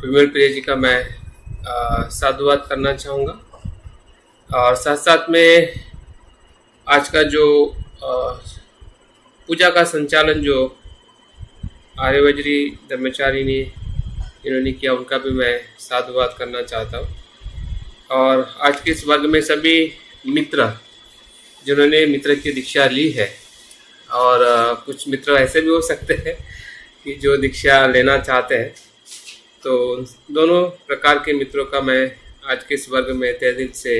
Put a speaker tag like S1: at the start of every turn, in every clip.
S1: विमल प्रिया जी का मैं साधुवाद करना चाहूँगा। और साथ साथ में आज का जो पूजा का संचालन जो आर्यवज्री ब्रह्मचारी ने इन्होंने किया, उनका भी मैं साधुवाद करना चाहता हूँ। और आज के इस वर्ग में सभी मित्र जिन्होंने मित्र की दीक्षा ली है, और कुछ मित्र ऐसे भी हो सकते हैं कि जो दीक्षा लेना चाहते हैं, तो दोनों प्रकार के मित्रों का मैं आज के इस वर्ग में तहे दिल से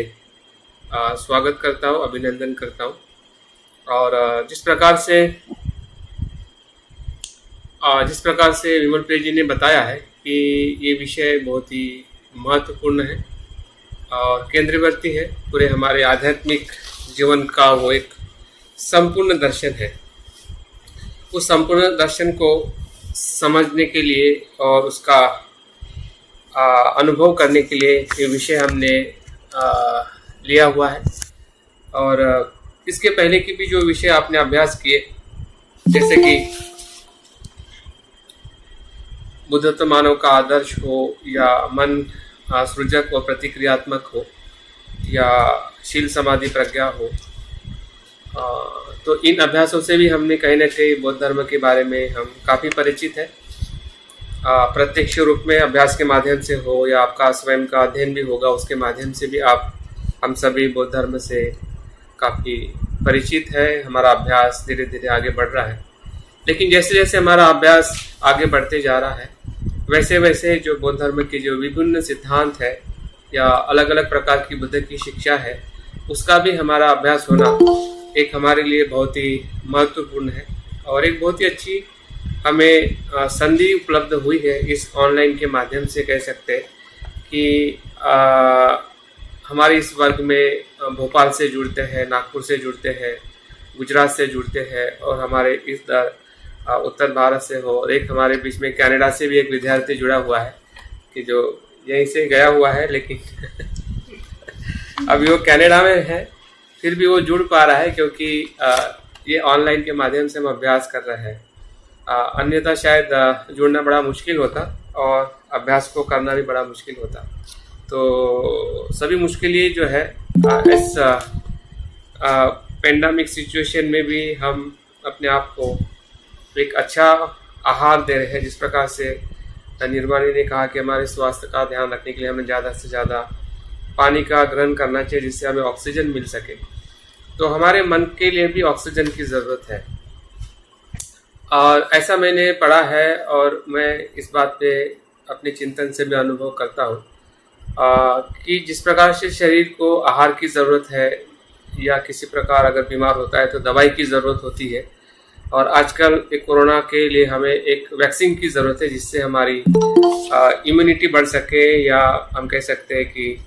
S1: स्वागत करता हूँ, अभिनंदन करता हूँ। और जिस प्रकार से विमल प्रिया जी ने बताया है कि ये विषय बहुत ही महत्वपूर्ण है और केंद्रवर्ती है। पूरे हमारे आध्यात्मिक जीवन का वो एक संपूर्ण दर्शन है। उस संपूर्ण दर्शन को समझने के लिए और उसका अनुभव करने के लिए ये विषय हमने लिया हुआ है। और इसके पहले की भी जो विषय आपने अभ्यास किए, जैसे कि बुद्धत्व मानव का आदर्श हो, या मन सृजक और प्रतिक्रियात्मक हो, या शील समाधि प्रज्ञा हो, तो इन अभ्यासों से भी हमने कहीं ना कहीं बौद्ध धर्म के बारे में हम काफ़ी परिचित हैं। प्रत्यक्ष रूप में अभ्यास के माध्यम से हो, या आपका स्वयं का अध्ययन भी होगा, उसके माध्यम से भी हम सभी बौद्ध धर्म से काफ़ी परिचित है। हमारा अभ्यास धीरे धीरे आगे बढ़ रहा है। लेकिन जैसे जैसे हमारा अभ्यास आगे बढ़ते जा रहा है, वैसे वैसे जो बौद्ध धर्म के जो विभिन्न सिद्धांत है या अलग अलग प्रकार की बुद्ध की शिक्षा है, उसका भी हमारा अभ्यास होना एक हमारे लिए बहुत ही महत्वपूर्ण है। और एक बहुत ही अच्छी हमें संधि उपलब्ध हुई है इस ऑनलाइन के माध्यम से। कह सकते हैं कि हमारे इस वर्ग में भोपाल से जुड़ते हैं, नागपुर से जुड़ते हैं, गुजरात से जुड़ते हैं, और हमारे इस उत्तर भारत से हो, और एक हमारे बीच में कनाडा से भी एक विद्यार्थी जुड़ा हुआ है कि जो यहीं से गया हुआ है, लेकिन अभी वो कनाडा में है, फिर भी वो जुड़ पा रहा है क्योंकि ये ऑनलाइन के माध्यम से हम अभ्यास कर रहे हैं। अन्यथा शायद जुड़ना बड़ा मुश्किल होता और अभ्यास को करना भी बड़ा मुश्किल होता। तो सभी मुश्किल ये जो है इस पेंडेमिक सिचुएशन में भी हम अपने आप को एक अच्छा आहार दे रहे हैं। जिस प्रकार से निर्माणी ने कहा कि हमारे स्वास्थ्य का ध्यान रखने के लिए हमें ज़्यादा से ज़्यादा पानी का ग्रहण करना चाहिए, जिससे हमें ऑक्सीजन मिल सके। तो हमारे मन के लिए भी ऑक्सीजन की ज़रूरत है, और ऐसा मैंने पढ़ा है और मैं इस बात पे अपने चिंतन से भी अनुभव करता हूँ कि जिस प्रकार से शरीर को आहार की ज़रूरत है, या किसी प्रकार अगर बीमार होता है तो दवाई की ज़रूरत होती है, और आजकल एक कोरोना के लिए हमें एक वैक्सीन की ज़रूरत है, जिससे हमारी इम्यूनिटी बढ़ सके, या हम कह सकते हैं कि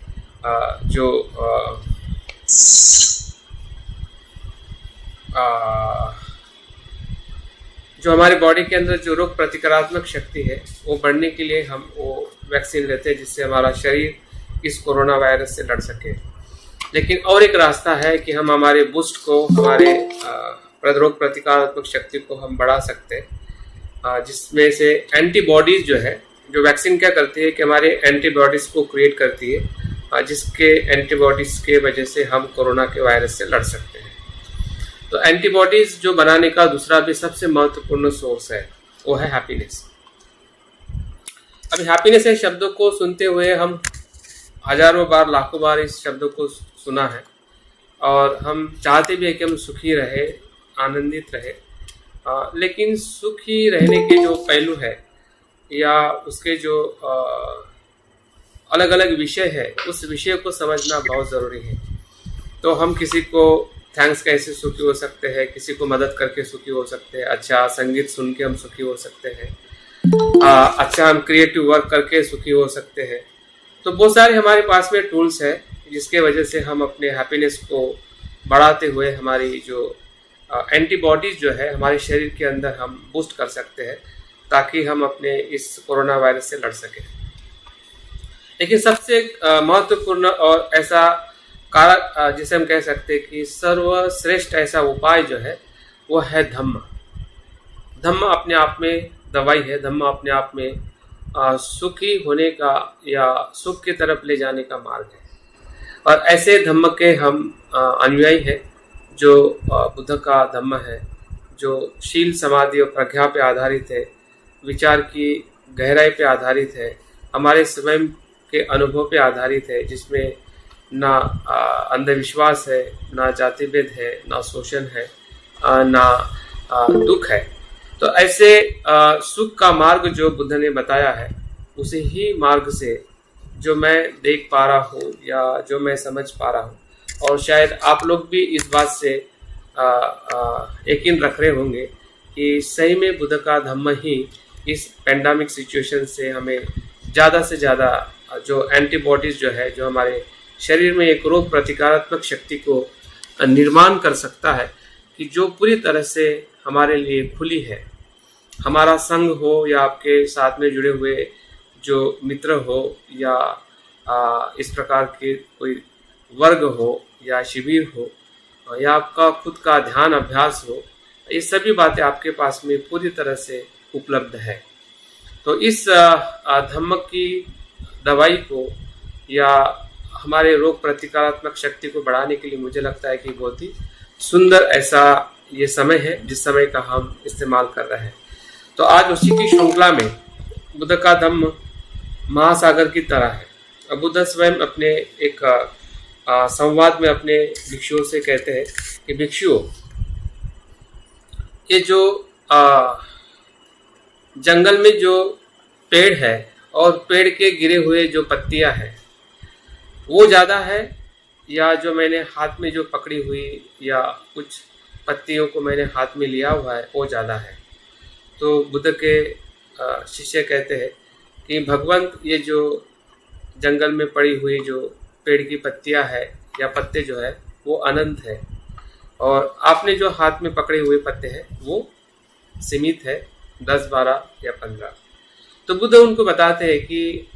S1: जो हमारी बॉडी के अंदर जो रोग प्रतिकारात्मक शक्ति है वो बढ़ने के लिए हम वो वैक्सीन लेते हैं, जिससे हमारा शरीर इस कोरोना वायरस से लड़ सके। लेकिन और एक रास्ता है कि हम हमारे बूस्ट को, हमारे रोग प्रतिकारात्मक शक्ति को हम बढ़ा सकते हैं, जिसमें से एंटीबॉडीज जो है, जो वैक्सीन क्या करती है कि हमारे एंटीबॉडीज को क्रिएट करती है, जिसके एंटीबॉडीज के वजह से हम कोरोना के वायरस से लड़ सकते हैं। तो एंटीबॉडीज जो बनाने का दूसरा भी सबसे महत्वपूर्ण सोर्स है, वो है हैप्पीनेस। अभी हैप्पीनेस है शब्दों को सुनते हुए हम हजारों बार, लाखों बार इस शब्दों को सुना है, और हम चाहते भी है कि हम सुखी रहे, आनंदित रहे। लेकिन सुखी रहने के जो पहलू है, या उसके जो अलग अलग विषय है, उस विषय को समझना बहुत ज़रूरी है। तो हम किसी को थैंक्स कैसे सुखी हो सकते हैं, किसी को मदद करके सुखी हो सकते हैं, अच्छा संगीत सुन के हम सुखी हो सकते हैं, अच्छा हम क्रिएटिव वर्क करके सुखी हो सकते हैं। तो बहुत सारे हमारे पास में टूल्स है, जिसके वजह से हम अपने हैप्पीनेस को बढ़ाते हुए हमारी जो एंटीबॉडीज जो है हमारे शरीर के अंदर हम बूस्ट कर सकते हैं, ताकि हम अपने इस कोरोना वायरस से लड़ सकें। लेकिन सबसे महत्वपूर्ण और ऐसा कारक जिसे हम कह सकते हैं कि सर्वश्रेष्ठ ऐसा उपाय जो है वो है धम्म। धम्म अपने आप में दवाई है, धम्म अपने आप में सुखी होने का या सुख की तरफ ले जाने का मार्ग है। और ऐसे धम्म के हम अनुयायी हैं, जो बुद्ध का धम्म है, जो शील समाधि और प्रज्ञा पे आधारित है, विचार की गहराई पे आधारित है, हमारे स्वयं के अनुभव पे आधारित है, जिसमें ना अंधविश्वास है, ना जाति भेद है, ना शोषण है, ना दुख है। तो ऐसे सुख का मार्ग जो बुद्ध ने बताया है, उसी ही मार्ग से जो मैं देख पा रहा हूँ या जो मैं समझ पा रहा हूँ, और शायद आप लोग भी इस बात से यकीन रख रहे होंगे कि सही में बुद्ध का धम्म ही इस पेंडेमिक सिचुएशन से हमें ज़्यादा से ज़्यादा जो एंटीबॉडीज़ जो है, जो हमारे शरीर में एक रोग प्रतिकारात्मक शक्ति को निर्माण कर सकता है, कि जो पूरी तरह से हमारे लिए खुली है। हमारा संघ हो या आपके साथ में जुड़े हुए जो मित्र हो, या इस प्रकार के कोई वर्ग हो या शिविर हो, या आपका खुद का ध्यान अभ्यास हो, ये सभी बातें आपके पास में पूरी तरह से उपलब्ध है। तो इस धम्म की दवाई को या हमारे रोग प्रतिकारात्मक शक्ति को बढ़ाने के लिए मुझे लगता है कि बहुत ही सुंदर ऐसा ये समय है, जिस समय का हम इस्तेमाल कर रहे हैं। तो आज उसी की श्रृंखला में बुद्ध का धम्म महासागर की तरह है। अब बुद्ध स्वयं अपने एक संवाद में अपने भिक्षुओं से कहते हैं कि भिक्षुओं, ये जो जंगल में जो पेड़ है और पेड़ के गिरे हुए जो पत्तियां हैं, वो ज़्यादा है, या जो मैंने हाथ में जो पकड़ी हुई या कुछ पत्तियों को मैंने हाथ में लिया हुआ है, वो ज़्यादा है। तो बुद्ध के शिष्य कहते हैं कि भगवंत, ये जो जंगल में पड़ी हुई जो पेड़ की पत्तियां है या पत्ते जो है, वो अनंत है, और आपने जो हाथ में पकड़े हुए पत्ते हैं वो सीमित है, 10, 12 या 15। तो बुद्ध उनको बताते हैं कि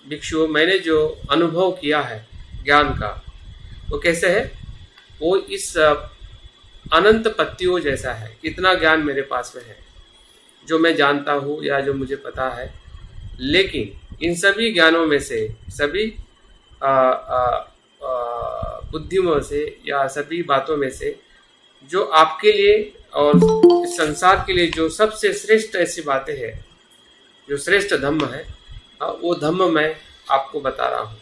S1: भिक्षु, मैंने जो अनुभव किया है ज्ञान का, वो कैसे है, वो इस अनंत पत्तियों जैसा है। इतना ज्ञान मेरे पास में है जो मैं जानता हूँ या जो मुझे पता है, लेकिन इन सभी ज्ञानों में से, सभी बुद्धियों से या सभी बातों में से, जो आपके लिए और इस संसार के लिए जो सबसे श्रेष्ठ ऐसी बातें हैं, जो श्रेष्ठ धम्म है, वो धम्म मैं आपको बता रहा हूँ।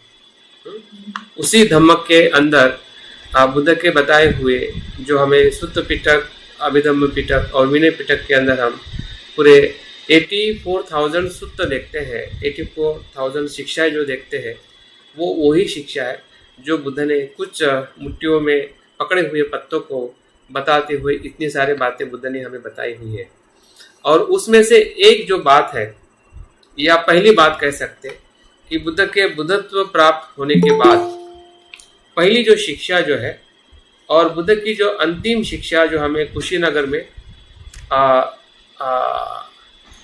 S1: उसी धम्म के अंदर बुद्ध के बताए हुए जो हमें सुत्त पिटक, अभिधम्म पिटक और विनय पिटक के अंदर हम पूरे 84,000 सुत्त देखते हैं, 84,000 शिक्षाएं जो देखते हैं, वो वही शिक्षा है जो बुद्ध ने कुछ मुट्ठियों में पकड़े हुए पत्तों को बताते हुए इतनी सारी बातें बुद्ध ने हमें बताई हुई है। और उसमें से एक जो बात है, या पहली बात कह सकते कि बुद्ध के बुद्धत्व प्राप्त होने के बाद पहली जो शिक्षा जो है, और बुद्ध की जो अंतिम शिक्षा जो हमें कुशीनगर में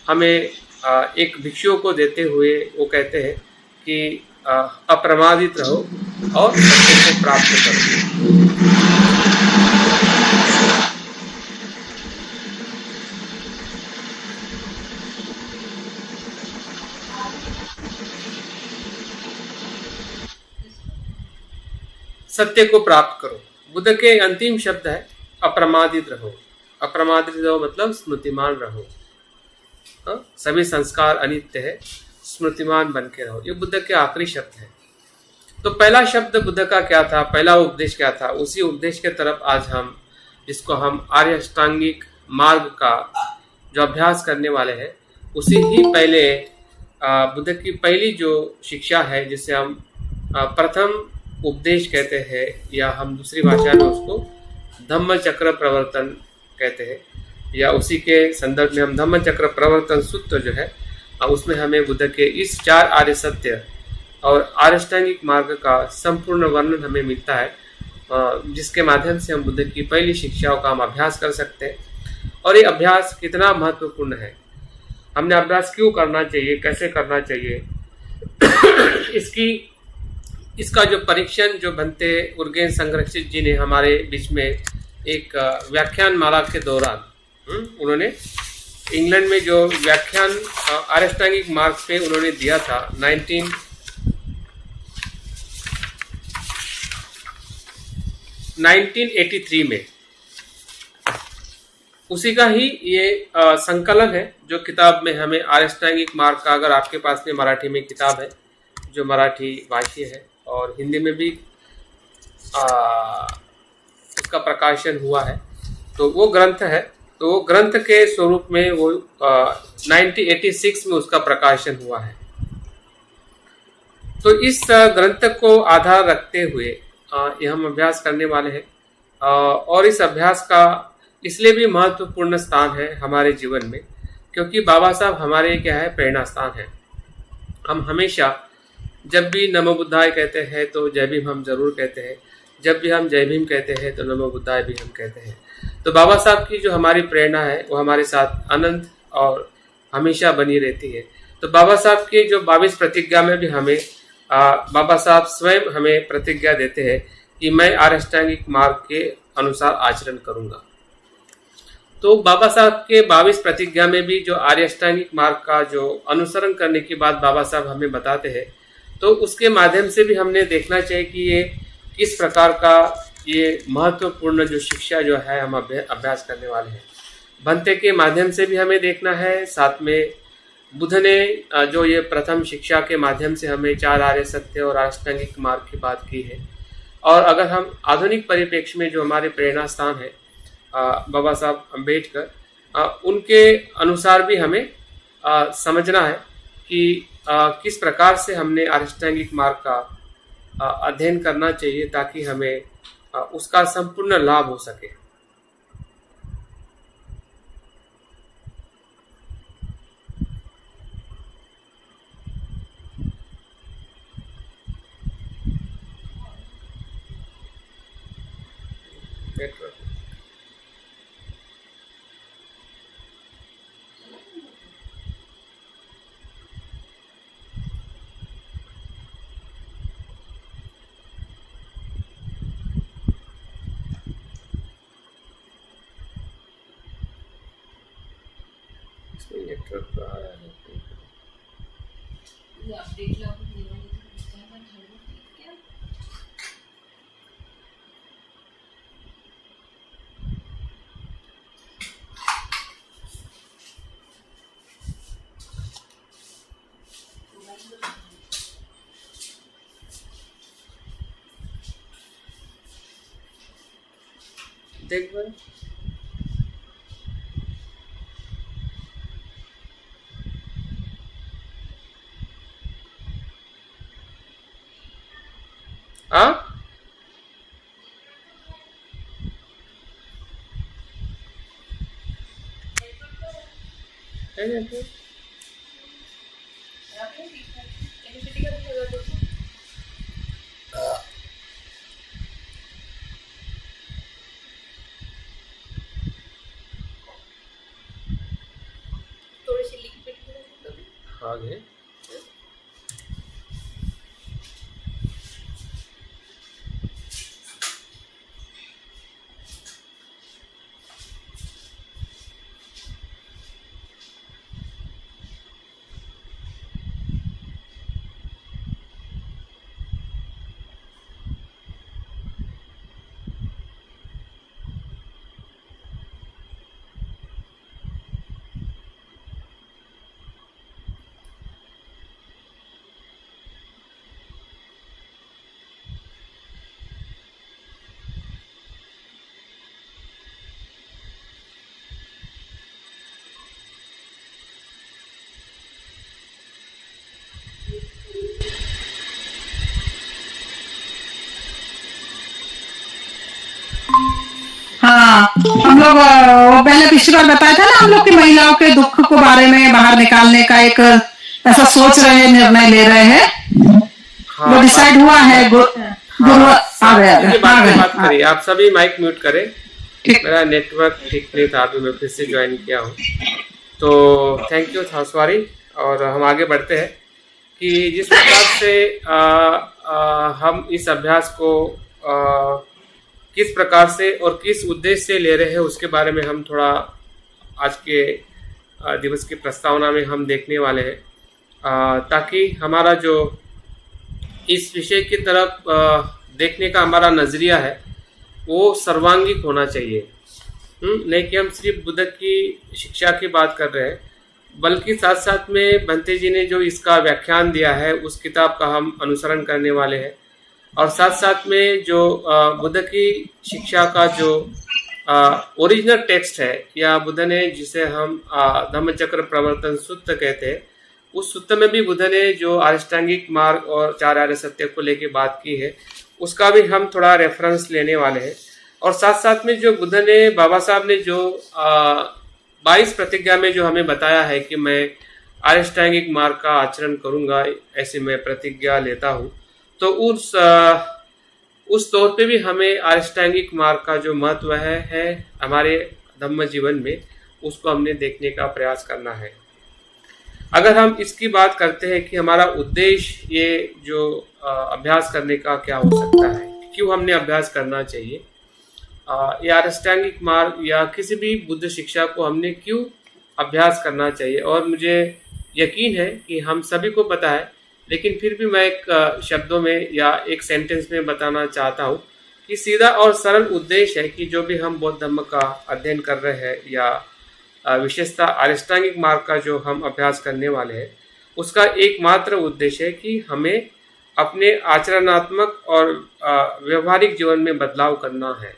S1: हमें एक भिक्षुओं को देते हुए वो कहते हैं कि अप्रमादित रहो और सत्य को प्राप्त करो। सत्य को प्राप्त करो। बुद्ध के अंतिम शब्द है अप्रमादित रहो। अप्रमादित रहो मतलब स्मृतिमान रहो। सभी संस्कार अनित्य है, स्मृतिमान बन के रहो। ये बुद्ध के आखिरी शब्द है। तो पहला शब्द बुद्ध का क्या था, पहला उपदेश क्या था, उसी उपदेश के तरफ आज हम, जिसको हम आर्य अष्टांगिक मार्ग का जो अभ्यास करने वाले हैं, उसी ही पहले बुद्ध की पहली जो शिक्षा है, जिसे हम प्रथम उपदेश कहते हैं, या हम दूसरी भाषा में उसको धम्म चक्र प्रवर्तन कहते हैं, या उसी के संदर्भ में हम धम्म चक्र प्रवर्तन सूत्र जो है, उसमें हमें बुद्ध के इस 4 आर्य सत्य और आर्यष्टांगिक मार्ग का संपूर्ण वर्णन हमें मिलता है, जिसके माध्यम से हम बुद्ध की पहली शिक्षाओं का हम अभ्यास कर सकते हैं। और ये अभ्यास कितना महत्वपूर्ण है, हमने अभ्यास क्यों करना चाहिए, कैसे करना चाहिए, इसका जो परीक्षण जो बनते उर्गेन संरक्षित जी ने हमारे बीच में एक व्याख्यान माला के दौरान उन्होंने इंग्लैंड में जो व्याख्यान अष्टांगिक मार्ग पे उन्होंने दिया था 1983 में, उसी का ही ये संकलन है जो किताब में हमें अष्टांगिक मार्ग का, अगर आपके पास में मराठी में किताब है जो मराठी भाषी है और हिंदी में भी उसका प्रकाशन हुआ है, तो वो ग्रंथ है। तो वो ग्रंथ के स्वरूप में वो 1986 में उसका प्रकाशन हुआ है। तो इस ग्रंथ को आधार रखते हुए ये हम अभ्यास करने वाले हैं, और इस अभ्यास का इसलिए भी महत्वपूर्ण स्थान है हमारे जीवन में क्योंकि बाबा साहब हमारे क्या है, प्रेरणा स्थान है। हम हमेशा जब भी नमो बुद्धाय कहते हैं तो जय भीम हम जरूर कहते हैं, जब भी हम जय भीम कहते हैं तो नमो बुद्धाय भी हम कहते हैं। तो बाबा साहब की जो हमारी प्रेरणा है वो हमारे साथ अनंत और हमेशा बनी रहती है। तो बाबा साहब की जो 22 प्रतिज्ञा में भी हमें बाबा साहब स्वयं हमें प्रतिज्ञा देते हैं कि मैं अष्टांगिक मार्ग के अनुसार आचरण करूंगा। तो बाबा साहब के 22 प्रतिज्ञा में भी जो अष्टांगिक मार्ग का जो अनुसरण करने की बात बाबा साहब हमें बताते हैं, तो उसके माध्यम से भी हमने देखना चाहिए कि ये किस प्रकार का ये महत्वपूर्ण जो शिक्षा जो है हम अभ्यास करने वाले हैं। भंते के माध्यम से भी हमें देखना है, साथ में बुद्ध ने जो ये प्रथम शिक्षा के माध्यम से हमें 4 आर्य सत्य और अष्टांगिक मार्ग की बात की है। और अगर हम आधुनिक परिप्रेक्ष्य में जो हमारे प्रेरणा स्थान है बाबा साहब अम्बेडकर, उनके अनुसार भी हमें समझना है कि किस प्रकार से हमने अष्टांगिक मार्ग का अध्ययन करना चाहिए ताकि हमें उसका संपूर्ण लाभ हो सके। नेटवर्क आ रहा है ये अपडेट लागू देख भाई। हाँ
S2: थोड़ी सी लिक्विड
S1: आगे
S3: हाँ, हम लोग वो पहले पिछली बार बताया था ना हम लोग की महिलाओं के दुख को बारे में बाहर निकालने का एक ऐसा सोच रहे हैं, निर्णय ले रहे हैं।
S1: हाँ,
S3: वो डिसाइड हुआ है। गुरु आ गया।
S1: बात करिए, आप सभी माइक म्यूट करें। मेरा नेटवर्क ठीक नहीं था, अभी मैं फिर से ज्वाइन किया हूँ। तो थैंक यू थासवारी। और हम आगे बढ़ते हैं कि जिस प्रकार से हम इस अभ्यास को किस प्रकार से और किस उद्देश्य से ले रहे हैं उसके बारे में हम थोड़ा आज के दिवस की प्रस्तावना में हम देखने वाले हैं, ताकि हमारा जो इस विषय की तरफ देखने का हमारा नज़रिया है वो सर्वांगीण होना चाहिए। नहीं कि हम सिर्फ बुद्ध की शिक्षा की बात कर रहे हैं, बल्कि साथ साथ में भंते जी ने जो इसका व्याख्यान दिया है उस किताब का हम अनुसरण करने वाले हैं। और साथ साथ में जो बुद्ध की शिक्षा का जो ओरिजिनल टेक्स्ट है, या बुद्ध ने जिसे हम धम्मचक्र प्रवर्तन सूत्र कहते हैं, उस सूत्र में भी बुद्ध ने जो अष्टांगिक मार्ग और 4 आर्य सत्य को लेके बात की है, उसका भी हम थोड़ा रेफरेंस लेने वाले हैं। और साथ साथ में जो बुद्ध ने, बाबा साहब ने जो 22 प्रतिज्ञा में जो हमें बताया है कि मैं अष्टांगिक मार्ग का आचरण करूंगा, ऐसी मैं प्रतिज्ञा लेता हूँ, तो उस तौर पे भी हमें अष्टांगिक मार्ग का जो महत्व है हमारे धम्म जीवन में, उसको हमने देखने का प्रयास करना है। अगर हम इसकी बात करते हैं कि हमारा उद्देश्य ये जो अभ्यास करने का क्या हो सकता है, क्यों हमने अभ्यास करना चाहिए, या अष्टांगिक मार्ग या किसी भी बुद्ध शिक्षा को हमने क्यों अभ्यास करना चाहिए। और मुझे यकीन है कि हम सभी को पता है, लेकिन फिर भी मैं एक शब्दों में या एक सेंटेंस में बताना चाहता हूँ कि सीधा और सरल उद्देश्य है कि जो भी हम बौद्ध धर्म का अध्ययन कर रहे हैं, या विशेषतः अष्टांगिक मार्ग का जो हम अभ्यास करने वाले हैं, उसका एकमात्र उद्देश्य है कि हमें अपने आचरणात्मक और व्यवहारिक जीवन में बदलाव करना है।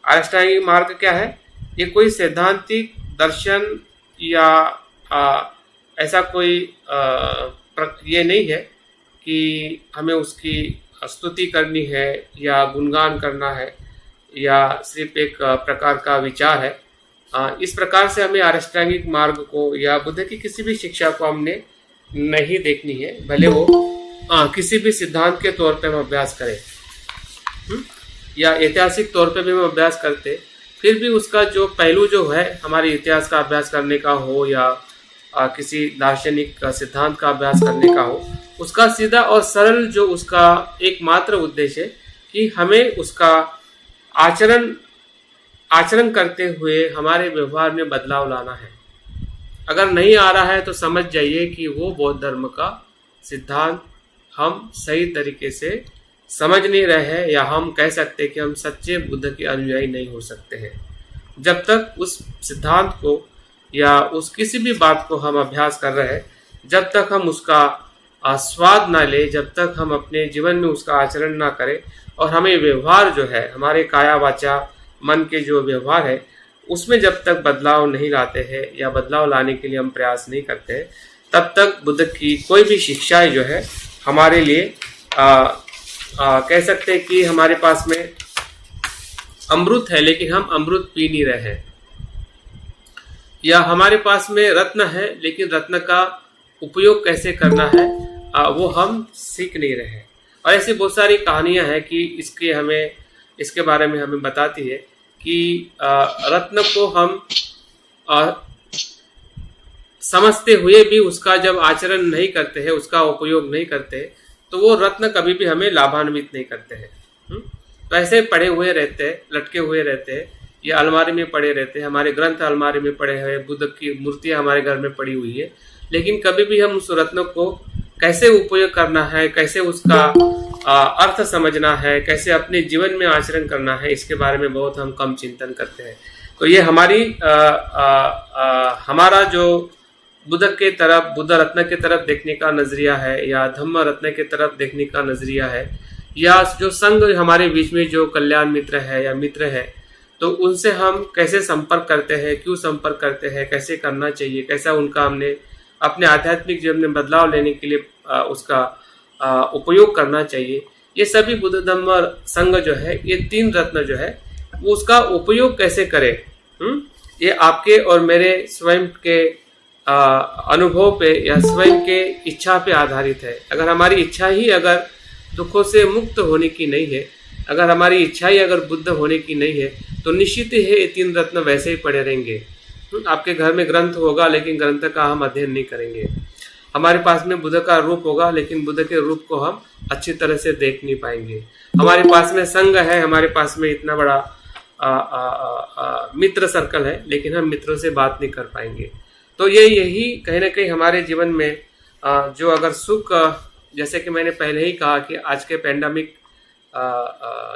S1: अष्टांगिक मार्ग क्या है? ये कोई सैद्धांतिक दर्शन या ऐसा कोई ये नहीं है कि हमें उसकी स्तुति करनी है या गुणगान करना है, या सिर्फ एक प्रकार का विचार है। इस प्रकार से हमें अष्टांगिक मार्ग को या बुद्ध की किसी भी शिक्षा को हमने नहीं देखनी है, भले वो किसी भी सिद्धांत के तौर पे हम अभ्यास करें या ऐतिहासिक तौर पे भी हम अभ्यास करते, फिर भी उसका जो पहलू जो है हमारे इतिहास का अभ्यास करने का हो या किसी दार्शनिक सिद्धांत का अभ्यास करने का हो, उसका सीधा और सरल जो उसका एकमात्र उद्देश्य है कि हमें उसका आचरण करते हुए हमारे व्यवहार में बदलाव लाना है। अगर नहीं आ रहा है तो समझ जाइए कि वो बौद्ध धर्म का सिद्धांत हम सही तरीके से समझ नहीं रहे हैं, या हम कह सकते हैं कि हम सच्चे बुद्ध के अनुयायी नहीं हो सकते हैं। जब तक उस सिद्धांत को या उस किसी भी बात को हम अभ्यास कर रहे हैं, जब तक हम उसका स्वाद ना ले, जब तक हम अपने जीवन में उसका आचरण ना करें, और हमें व्यवहार जो है हमारे काया वाचा मन के जो व्यवहार है उसमें जब तक बदलाव नहीं लाते हैं या बदलाव लाने के लिए हम प्रयास नहीं करते हैं, तब तक बुद्ध की कोई भी शिक्षाएं जो है हमारे लिए कह सकते हैं कि हमारे पास में अमृत है, लेकिन हम अमृत पी नहीं रहे हैं, या हमारे पास में रत्न है लेकिन रत्न का उपयोग कैसे करना है वो हम सीख नहीं रहे हैं। और ऐसी बहुत सारी कहानियां हैं कि इसके बारे में हमें बताती है कि रत्न को हम समझते हुए भी उसका जब आचरण नहीं करते हैं, उसका उपयोग नहीं करते, तो वो रत्न कभी भी हमें लाभान्वित नहीं करते हैं। तो ऐसे पड़े हुए रहते हैं, लटके हुए रहते हैं, या अलमारी में पड़े रहते हैं। हमारे ग्रंथ अलमारी में पड़े हुए, बुद्ध की मूर्तियां हमारे घर में पड़ी हुई है, लेकिन कभी भी हम उस रत्न को कैसे उपयोग करना है, कैसे उसका अर्थ समझना है, कैसे अपने जीवन में आचरण करना है, इसके बारे में बहुत हम कम चिंतन करते हैं। तो ये हमारा जो बुद्ध के तरफ, बुद्ध रत्न के तरफ देखने का नजरिया है, या धम्म रत्न के तरफ देखने का नजरिया है, या जो संघ हमारे बीच में जो कल्याण मित्र है या मित्र है, तो उनसे हम कैसे संपर्क करते हैं, क्यों संपर्क करते हैं, कैसे करना चाहिए, कैसा उनका हमने अपने आध्यात्मिक जीवन में बदलाव लेने के लिए उसका उपयोग करना चाहिए, ये सभी बुद्ध धम्म संघ जो है, ये 3 रत्न जो है वो उसका उपयोग कैसे करें, ये आपके और मेरे स्वयं के अनुभव पे या स्वयं के इच्छा पे आधारित है। अगर हमारी इच्छा ही अगर दुखों से मुक्त होने की नहीं है, अगर हमारी इच्छा ही अगर बुद्ध होने की नहीं है, तो निश्चित है ये 3 रत्न वैसे ही पड़े रहेंगे। आपके घर में ग्रंथ होगा लेकिन ग्रंथ का हम अध्ययन नहीं करेंगे। हमारे पास में बुद्ध का रूप होगा लेकिन बुद्ध के रूप को हम अच्छी तरह से देख नहीं पाएंगे। हमारे पास में संघ है, हमारे पास में इतना बड़ा मित्र सर्कल है, लेकिन हम मित्रों से बात नहीं कर पाएंगे। तो यही कहीं ना कहीं हमारे जीवन में जो अगर सुख, जैसे कि मैंने पहले ही कहा कि आज के पेंडेमिक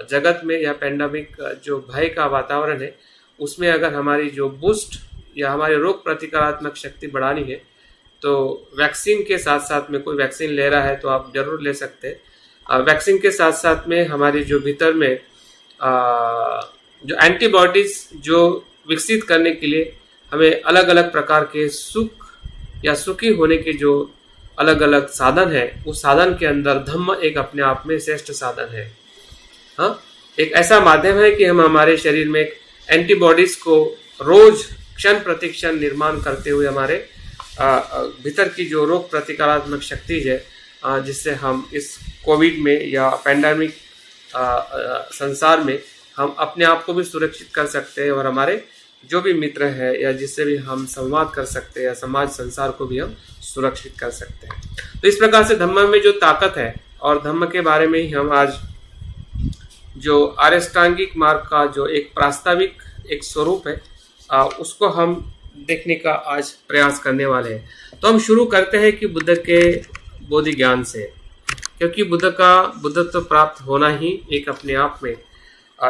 S1: जगत में या पेंडेमिक जो भय का वातावरण है, उसमें अगर हमारी जो बूस्ट या हमारी रोग प्रतिकारात्मक शक्ति बढ़ानी है, तो वैक्सीन के साथ साथ में, कोई वैक्सीन ले रहा है तो आप जरूर ले सकते हैं। वैक्सीन के साथ साथ में हमारी जो भीतर में जो एंटीबॉडीज जो विकसित करने के लिए हमें अलग अलग प्रकार के सुख या सुखी होने के जो अलग अलग साधन है, उस साधन के अंदर धम्म एक अपने आप में श्रेष्ठ साधन है। हाँ, एक ऐसा माध्यम है कि हम हमारे शरीर में एंटीबॉडीज को रोज क्षण प्रतिक्षण निर्माण करते हुए हमारे भीतर की जो रोग प्रतिकारात्मक शक्ति है, जिससे हम इस कोविड में या पेंडेमिक संसार में हम अपने आप को भी सुरक्षित कर सकते हैं और हमारे जो भी मित्र है या जिससे भी हम संवाद कर सकते हैं या समाज संसार को भी हम सुरक्षित कर सकते हैं। तो इस प्रकार से धम्म में जो ताकत है, और धम्म के बारे में ही हम आज जो आर्यष्टांगिक मार्ग का जो एक प्रास्ताविक एक स्वरूप है, उसको हम देखने का आज प्रयास करने वाले हैं। तो हम शुरू करते हैं कि बुद्ध के बोधि ज्ञान से, क्योंकि बुद्ध का बुद्धत्व प्राप्त होना ही एक अपने आप में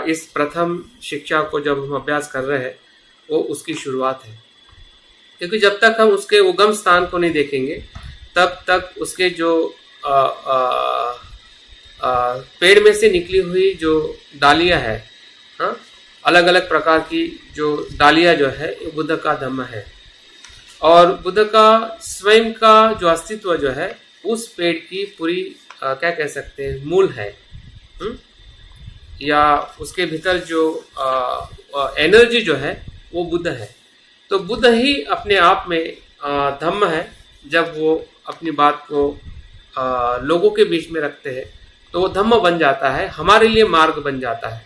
S1: इस प्रथम शिक्षा को जब हम अभ्यास कर रहे हैं, वो उसकी शुरुआत है। क्योंकि जब तक हम उसके उगम स्थान को नहीं देखेंगे, तब तक उसके जो पेड़ में से निकली हुई जो डालियां है, हाँ, अलग अलग प्रकार की जो डालियां जो है, बुद्ध का धम्म है। और बुद्ध का स्वयं का जो अस्तित्व जो है, उस पेड़ की पूरी क्या कह सकते हैं, मूल है। या उसके भीतर जो एनर्जी जो है, वो बुद्ध है। तो बुद्ध ही अपने आप में धम्म है। जब वो अपनी बात को लोगों के बीच में रखते हैं, तो वो धम्म बन जाता है, हमारे लिए मार्ग बन जाता है।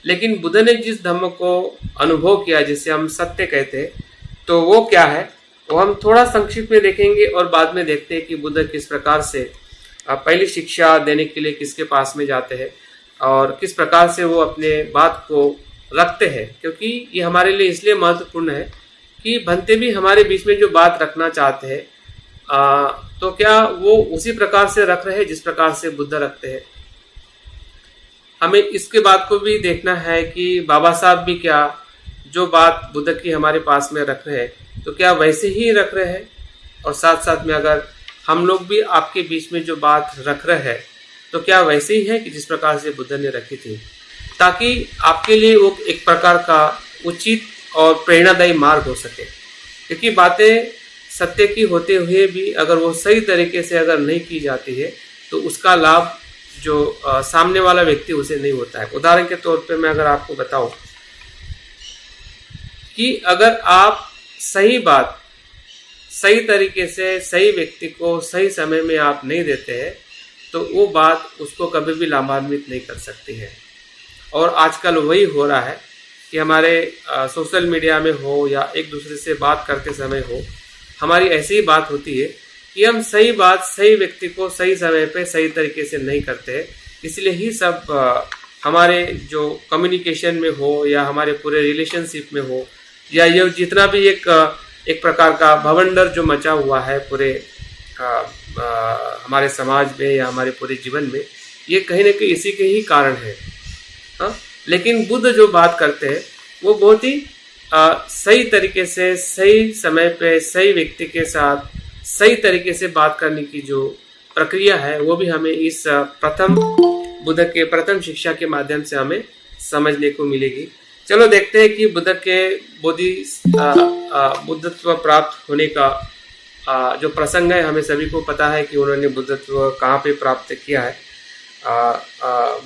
S1: लेकिन बुद्ध ने जिस धम्म को अनुभव किया, जिसे हम सत्य कहते हैं, तो वो क्या है, वो हम थोड़ा संक्षिप्त में देखेंगे और बाद में देखते हैं कि बुद्ध किस प्रकार से पहली शिक्षा देने के लिए किसके पास में जाते हैं और किस प्रकार से वो अपने बात को रखते हैं। क्योंकि ये हमारे लिए इसलिए महत्वपूर्ण है कि भंते भी हमारे बीच में जो बात रखना चाहते हैं, तो क्या वो उसी प्रकार से रख रहे हैं जिस प्रकार से बुद्ध रखते हैं। हमें इसके बात को भी देखना है कि बाबा साहब भी क्या जो बात बुद्ध की हमारे पास में रख रहे हैं, तो क्या वैसे ही रख रहे हैं। और साथ साथ में अगर हम लोग भी आपके बीच में जो बात रख रहे हैं, तो क्या वैसे ही है कि जिस प्रकार से बुद्ध ने रखी थी, ताकि आपके लिए वो एक प्रकार का उचित और प्रेरणादायी मार्ग हो सके। क्योंकि बातें सत्य की होते हुए भी अगर वो सही तरीके से अगर नहीं की जाती है, तो उसका लाभ जो सामने वाला व्यक्ति उसे नहीं होता है। उदाहरण के तौर पे मैं अगर आपको बताऊं कि अगर आप सही बात सही तरीके से सही व्यक्ति को सही समय में आप नहीं देते हैं, तो वो बात उसको कभी भी लाभान्वित नहीं कर सकती है। और आजकल वही हो रहा है कि हमारे सोशल मीडिया में हो या एक दूसरे से बात करते समय हो, हमारी ऐसी ही बात होती है कि हम सही बात सही व्यक्ति को सही समय पे सही तरीके से नहीं करते हैं। इसलिए ही सब हमारे जो कम्युनिकेशन में हो या हमारे पूरे रिलेशनशिप में हो, या ये जितना भी एक प्रकार का भवंडर जो मचा हुआ है पूरे हमारे समाज में या हमारे पूरे जीवन में, ये कहीं ना कहीं इसी के ही कारण है। हाँ, लेकिन बुद्ध जो बात करते हैं वो बहुत ही सही तरीके से सही समय पे सही व्यक्ति के साथ सही तरीके से बात करने की जो प्रक्रिया है, वो भी हमें इस बुद्ध के प्रथम शिक्षा के माध्यम से हमें समझने को मिलेगी। चलो देखते हैं कि बुद्ध के बुद्धत्व प्राप्त होने का जो प्रसंग है, हमें सभी को पता है कि उन्होंने बुद्धत्व कहाँ पे प्राप्त किया है।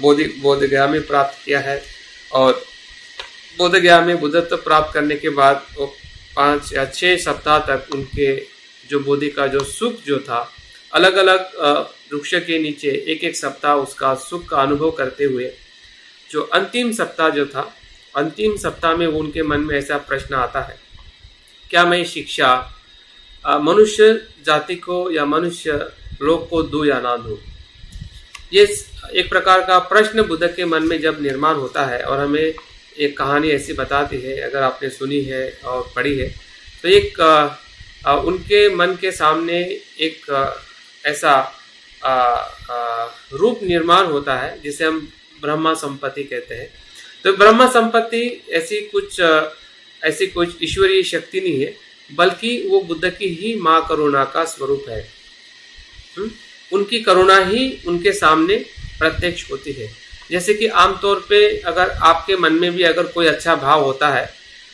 S1: बोधगया में प्राप्त किया है। और बोधगया में बुद्धत्व प्राप्त करने के बाद वो 5 या 6 सप्ताह तक उनके जो बोधि का जो सुख जो था, अलग अलग वृक्ष के नीचे एक सप्ताह उसका सुख का अनुभव करते हुए, जो अंतिम सप्ताह जो था, अंतिम सप्ताह में उनके मन में ऐसा प्रश्न आता है, क्या मैं शिक्षा मनुष्य जाति को या मनुष्य लोग को दूं या ना दूं। ये एक प्रकार का प्रश्न बुद्ध के मन में जब निर्माण होता है और हमें एक कहानी ऐसी बताती है, अगर आपने सुनी है और पढ़ी है, तो एक उनके मन के सामने एक ऐसा रूप निर्माण होता है जिसे हम ब्रह्मा संपत्ति कहते हैं। तो ब्रह्मा संपत्ति ऐसी कुछ ईश्वरीय शक्ति नहीं है, बल्कि वो बुद्ध की ही माँ करुणा का स्वरूप है। उनकी करुणा ही उनके सामने प्रत्यक्ष होती है। जैसे कि आमतौर पे अगर आपके मन में भी अगर कोई अच्छा भाव होता है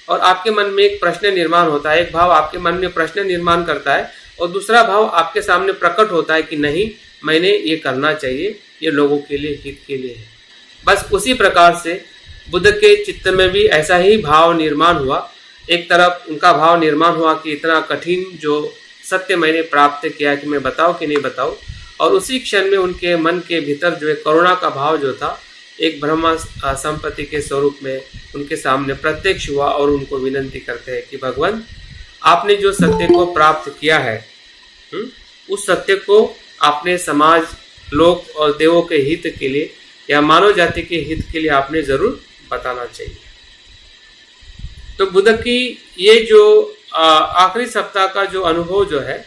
S1: और आपके मन में एक प्रश्न निर्माण होता है, एक भाव आपके मन में प्रश्न निर्माण करता है और दूसरा भाव आपके सामने प्रकट होता है कि नहीं, मैंने ये करना चाहिए, ये लोगों के लिए, हित के लिए है। बस उसी प्रकार से बुद्ध के चित्त में भी ऐसा ही भाव निर्माण हुआ। एक तरफ उनका भाव निर्माण हुआ कि इतना कठिन जो सत्य मैंने प्राप्त किया कि मैं बताऊं कि नहीं बताऊं, और उसी क्षण में उनके मन के भीतर जो एक करुणा का भाव जो था एक ब्रह्मा संपत्ति के स्वरूप में उनके सामने प्रत्यक्ष हुआ और उनको विनंती करते हैं कि भगवान, आपने जो सत्य को प्राप्त किया है, उस सत्य को आपने समाज, लोक और देवों के हित के लिए या मानव जाति के हित के लिए आपने जरूर बताना चाहिए। तो बुद्ध की ये जो आखिरी सप्ताह का जो अनुभव जो है,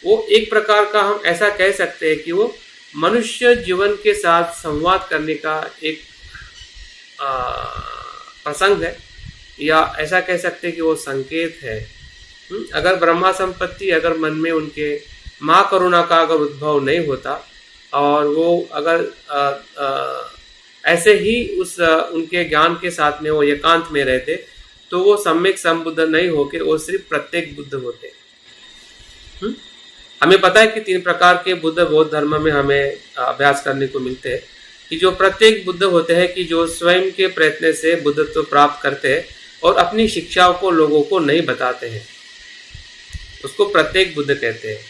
S1: वो एक प्रकार का हम ऐसा कह सकते हैं कि वो मनुष्य जीवन के साथ संवाद करने का एक प्रसंग है, या ऐसा कह सकते हैं कि वो संकेत है। अगर ब्रह्मा संपत्ति अगर मन में उनके माँ करुणा का अगर उद्भव नहीं होता और वो अगर ऐसे ही उनके ज्ञान के साथ में वो एकांत में रहते, तो वो सम्यक संबुद्ध नहीं होके वो सिर्फ प्रत्येक बुद्ध होते। हमें पता है कि 3 प्रकार के बुद्ध बौद्ध धर्म में हमें अभ्यास करने को मिलते हैं, कि जो प्रत्येक बुद्ध होते हैं कि जो स्वयं के प्रयत्न से बुद्धत्व प्राप्त करते हैं और अपनी शिक्षाओं को लोगों को नहीं बताते हैं, उसको प्रत्येक बुद्ध कहते हैं।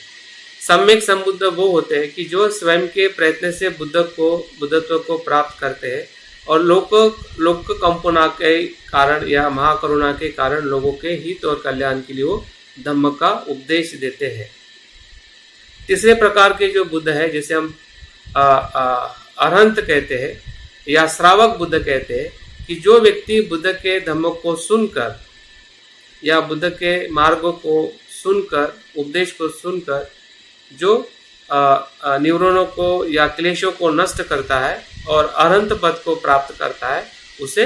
S1: सम्यक संबुद्ध वो होते हैं कि जो स्वयं के प्रयत्न से बुद्धत्व को प्राप्त करते हैं और लोक कंपना के कारण या महाकरुणा के कारण लोगों के हित और कल्याण के लिए वो धम्म का उपदेश देते हैं। तीसरे प्रकार के जो बुद्ध है, जिसे हम अरहंत कहते हैं या श्रावक बुद्ध कहते हैं, कि जो व्यक्ति बुद्ध के धम्म को सुनकर या बुद्ध के मार्गों को सुनकर, उपदेश को सुनकर जो न्यूरॉनों को या क्लेशों को नष्ट करता है और अरहंत पद को प्राप्त करता है, उसे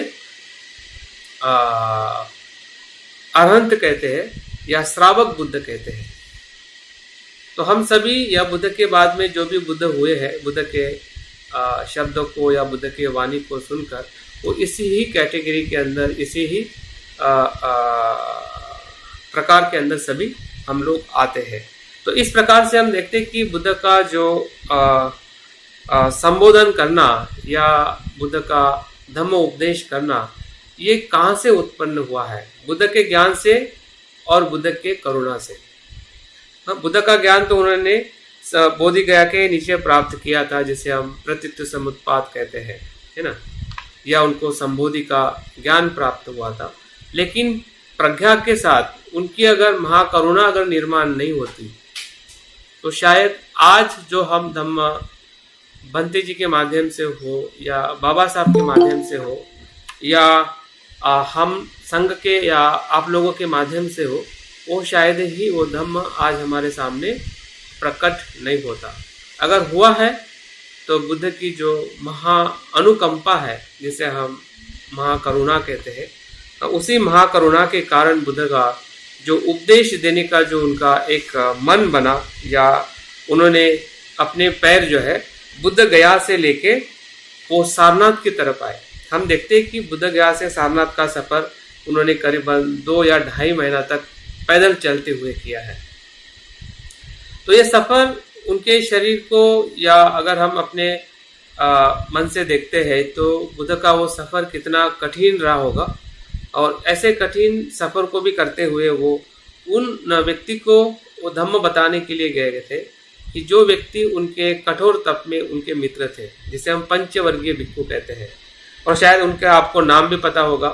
S1: अरहंत कहते हैं या श्रावक बुद्ध कहते हैं। तो हम सभी या बुद्ध के बाद में जो भी बुद्ध हुए हैं, बुद्ध के शब्दों को या बुद्ध के वाणी को सुनकर वो इसी ही कैटेगरी के अंदर, इसी ही प्रकार के अंदर सभी हम लोग आते हैं। तो इस प्रकार से हम देखते हैं कि बुद्ध का जो संबोधन करना या बुद्ध का धम्म उपदेश करना, ये कहाँ से उत्पन्न हुआ है? बुद्ध के ज्ञान से और बुद्ध के करुणा से। बुद्ध का ज्ञान तो उन्होंने बोधि गया के नीचे प्राप्त किया था, जिसे हम प्रतीत्व समुत्पाद कहते हैं, है ना, या उनको संबोधि का ज्ञान प्राप्त हुआ था। लेकिन प्रज्ञा के साथ उनकी अगर महाकरुणा अगर निर्माण नहीं होती, तो शायद आज जो हम धम्म बंते जी के माध्यम से हो या बाबा साहब के माध्यम से हो या हम संघ के या आप लोगों के माध्यम से हो, वो शायद ही वो धम्म आज हमारे सामने प्रकट नहीं होता। अगर हुआ है तो बुद्ध की जो महा अनुकंपा है, जिसे हम महाकरुणा कहते हैं, उसी महाकरुणा के कारण बुद्ध का जो उपदेश देने का जो उनका एक मन बना, या उन्होंने अपने पैर जो है बुद्ध गया से लेके वो सारनाथ की तरफ आए। हम देखते हैं कि बुद्ध गया से सारनाथ का सफ़र उन्होंने करीबन 2 या 2.5 महीना तक पैदल चलते हुए किया है। तो ये सफ़र उनके शरीर को, या अगर हम अपने मन से देखते हैं तो बुद्ध का वो सफ़र कितना कठिन रहा होगा। और ऐसे कठिन सफ़र को भी करते हुए वो उन व्यक्ति को वो धम्म बताने के लिए गए थे कि जो व्यक्ति उनके कठोर तप में उनके मित्र थे, जिसे हम पंचवर्गीय भिक्षु कहते हैं। और शायद उनके आपको नाम भी पता होगा,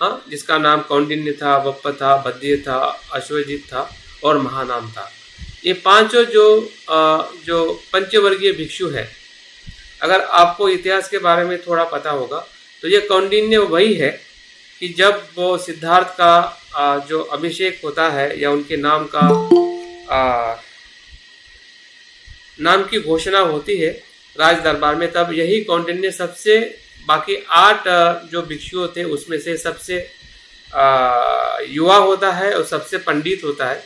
S1: हाँ, जिसका नाम कौंडिन्य था, वप्प था, बद्य था, अश्वजित था और महानाम था। ये पांचों जो पंचवर्गीय भिक्षु है, अगर आपको इतिहास के बारे में थोड़ा पता होगा तो ये कौंडिन्य वही है कि जब वो सिद्धार्थ का जो अभिषेक होता है या उनके नाम की घोषणा होती है राज दरबार में, तब यही कौंडिन्य सबसे बाकी 8 जो भिक्षुओं थे उसमें से सबसे युवा होता है और सबसे पंडित होता है,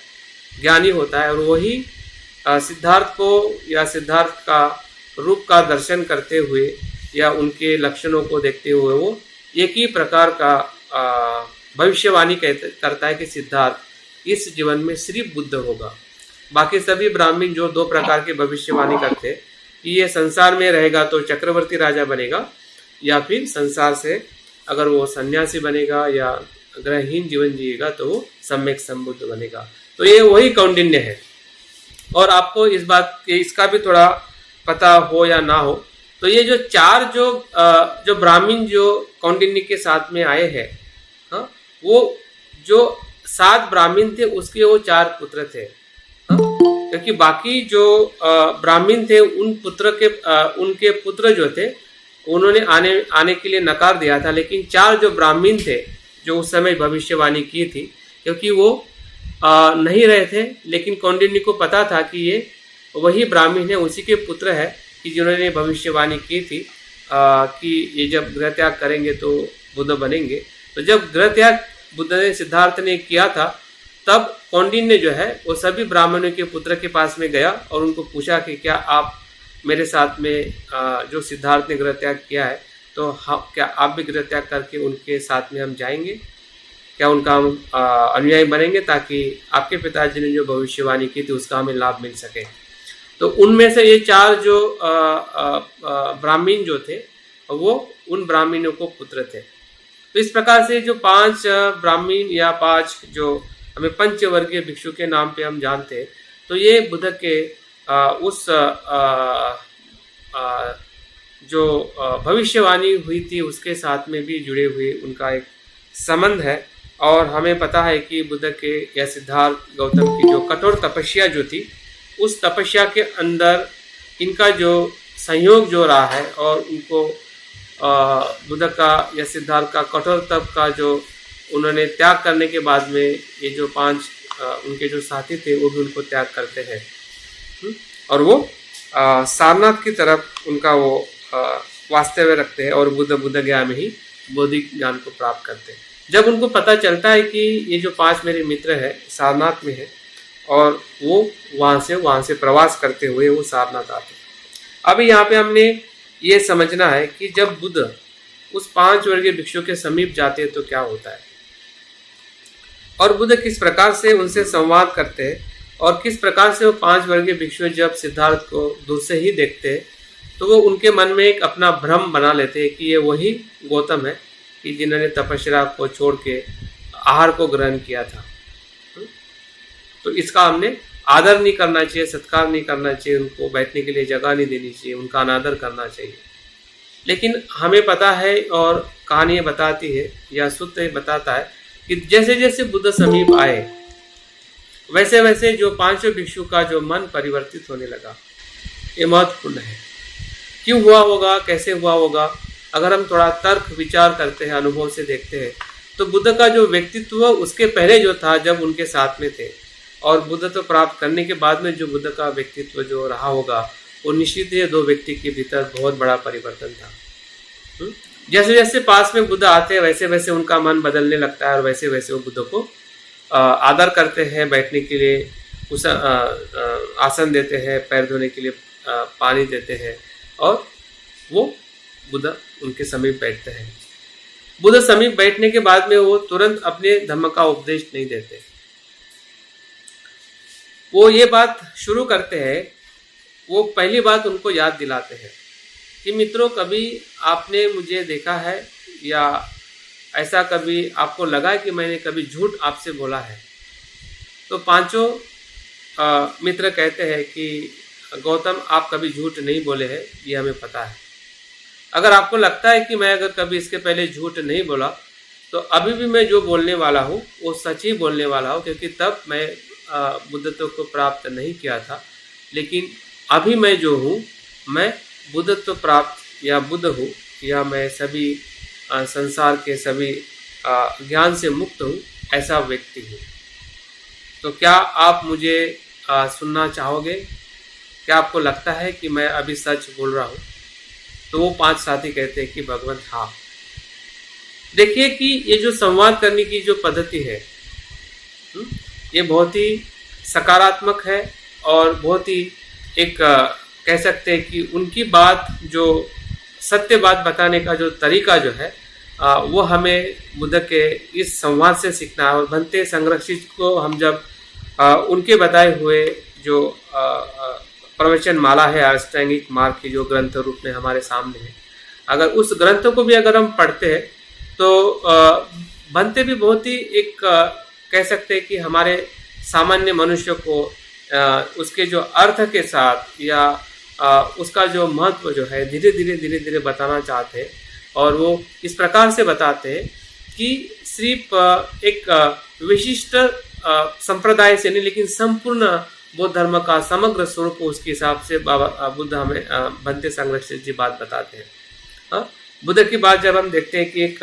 S1: ज्ञानी होता है, और वही सिद्धार्थ को या सिद्धार्थ का रूप का दर्शन करते हुए या उनके लक्षणों को देखते हुए वो एक ही प्रकार का भविष्यवाणी करता है कि सिद्धार्थ इस जीवन में सिर्फ बुद्ध होगा। बाकी सभी ब्राह्मण जो 2 प्रकार की भविष्यवाणी करते हैं कि ये संसार में रहेगा तो चक्रवर्ती राजा बनेगा, या फिर संसार से अगर वो सन्यासी बनेगा या ग्रहहीन जीवन जिएगा तो वो सम्यक संबुद्ध बनेगा। तो ये वही कौंडिन्य है। और आपको इस बात के इसका भी थोड़ा पता हो या ना हो, तो ये जो 4 जो ब्राह्मण जो कौंडिन्य के साथ में आए हैं, हाँ, वो जो 7 ब्राह्मण थे उसके वो 4 पुत्र थे, हाँ, क्योंकि बाकी जो ब्राह्मण थे उनके पुत्र जो थे उन्होंने आने के लिए नकार दिया था, लेकिन 4 जो ब्राह्मण थे जो उस समय भविष्यवाणी की थी, क्योंकि वो नहीं रहे थे, लेकिन कौंडिन्य को पता था कि ये वही ब्राह्मण है, उसी के पुत्र है कि जिन्होंने भविष्यवाणी की थी कि ये जब गृह त्याग करेंगे तो बुद्ध बनेंगे। तो जब गृह त्याग बुद्ध ने सिद्धार्थ ने किया था, तब कौंडिन्य जो है वो सभी ब्राह्मणों के पुत्र के पास में गया और उनको पूछा कि क्या आप मेरे साथ में जो सिद्धार्थ ने गृह त्याग किया है तो क्या आप भी गृह त्याग करके उनके साथ में हम जाएंगे, क्या उनका हम अनुयायी बनेंगे, ताकि आपके पिताजी ने जो भविष्यवाणी की थी उसका हमें लाभ मिल सके। तो उनमें से ये 4 जो ब्राह्मण जो थे वो उन ब्राह्मणों को पुत्र थे। तो इस प्रकार से जो 5 ब्राह्मण या 5 जो हमें पंचवर्गीय भिक्षु के नाम पे हम जानते हैं, तो ये बुद्ध के उस जो भविष्यवाणी हुई थी उसके साथ में भी जुड़े हुए उनका एक संबंध है। और हमें पता है कि बुद्ध के या सिद्धार्थ गौतम की जो कठोर तपस्या जो थी, उस तपस्या के अंदर इनका जो संयोग जो रहा है और उनको बुद्ध का या सिद्धार्थ का कठोर तप का जो उन्होंने त्याग करने के बाद में ये जो 5 उनके जो साथी थे वो भी उनको त्याग करते हैं और वो सारनाथ की तरफ उनका वो वास्तव्य रखते हैं और बुद्ध गया में ही बौद्धिक ज्ञान को प्राप्त करते हैं। जब उनको पता चलता है कि ये जो 5 मेरे मित्र हैं सारनाथ में है और वो वहाँ से प्रवास करते हुए वो सारनाथ आते हैं। अभी यहाँ पे हमने ये समझना है कि जब बुद्ध उस 5 वर्गीय भिक्षु के समीप जाते हैं तो क्या होता है, और बुद्ध किस प्रकार से उनसे संवाद करते हैं, और किस प्रकार से वो 5 वर्गीय भिक्षु जब सिद्धार्थ को दूर से ही देखते हैं तो वो उनके मन में एक अपना भ्रम बना लेते हैं कि ये वही गौतम है कि जिन्होंने तपस्या को छोड़ के आहार को ग्रहण किया था। तो इसका हमने आदर नहीं करना चाहिए, सत्कार नहीं करना चाहिए, उनको बैठने के लिए जगह नहीं देनी चाहिए, उनका अनादर करना चाहिए। लेकिन हमें पता है और कहानी बताती है या सूत्र बताता है कि जैसे जैसे बुद्ध समीप आए वैसे वैसे जो 5 भिक्षु का जो मन परिवर्तित होने लगा। ये महत्वपूर्ण है। क्यों हुआ होगा, कैसे हुआ होगा, अगर हम थोड़ा तर्क विचार करते हैं, अनुभव से देखते हैं, तो बुद्ध का जो व्यक्तित्व उसके पहले जो था जब उनके साथ में थे और बुद्धत्व प्राप्त करने के बाद में जो बुद्ध का व्यक्तित्व जो रहा होगा वो निश्चित ही 2 व्यक्ति के भीतर बहुत बड़ा परिवर्तन था। जैसे जैसे पास में बुद्ध आते हैं वैसे वैसे उनका मन बदलने लगता है और वैसे वैसे वो बुद्ध को आदर करते हैं, बैठने के लिए उस आसन देते हैं, पैर धोने के लिए पानी देते हैं और वो बुद्ध उनके समीप बैठते हैं। बुद्ध समीप बैठने के बाद में वो तुरंत अपने धम्म का उपदेश नहीं देते। वो ये बात शुरू करते हैं, वो पहली बात उनको याद दिलाते हैं कि मित्रों, कभी आपने मुझे देखा है या ऐसा कभी आपको लगा कि मैंने कभी झूठ आपसे बोला है? तो 5 मित्र कहते हैं कि गौतम, आप कभी झूठ नहीं बोले हैं, ये हमें पता है। अगर आपको लगता है कि मैं अगर कभी इसके पहले झूठ नहीं बोला तो अभी भी मैं जो बोलने वाला हूँ वो सच ही बोलने वाला हूँ, क्योंकि तब मैं बुद्धत्व को प्राप्त नहीं किया था। लेकिन अभी मैं जो हूँ, मैं बुद्धत्व प्राप्त या बुद्ध हूँ, या मैं सभी संसार के सभी ज्ञान से मुक्त हूँ, ऐसा व्यक्ति हूँ। तो क्या आप मुझे सुनना चाहोगे? क्या आपको लगता है कि मैं अभी सच बोल रहा हूँ? तो वो 5 साथी कहते हैं कि भगवंत हाँ। देखिए कि ये जो संवाद करने की जो पद्धति है, ये बहुत ही सकारात्मक है और बहुत ही एक कह सकते हैं कि उनकी बात, जो सत्य बात बताने का जो तरीका जो है वो हमें बुद्ध के इस संवाद से सीखना है। और भंते संरक्षित को हम जब उनके बताए हुए जो प्रवचन माला है अष्टांगिक मार्ग की, जो ग्रंथ रूप में हमारे सामने है, अगर उस ग्रंथ को भी अगर हम पढ़ते हैं तो भंते भी बहुत ही एक कह सकते हैं कि हमारे सामान्य मनुष्य को उसके जो अर्थ के साथ या उसका जो महत्व जो है धीरे धीरे बताना चाहते हैं। और वो इस प्रकार से बताते हैं कि सिर्फ एक विशिष्ट संप्रदाय से नहीं, लेकिन संपूर्ण बौद्ध धर्म का समग्र स्वरूप उसके हिसाब से बाबा बुद्ध हमें भंते संरक्षित जी बात बताते हैं। बुद्ध की बात जब हम देखते हैं कि एक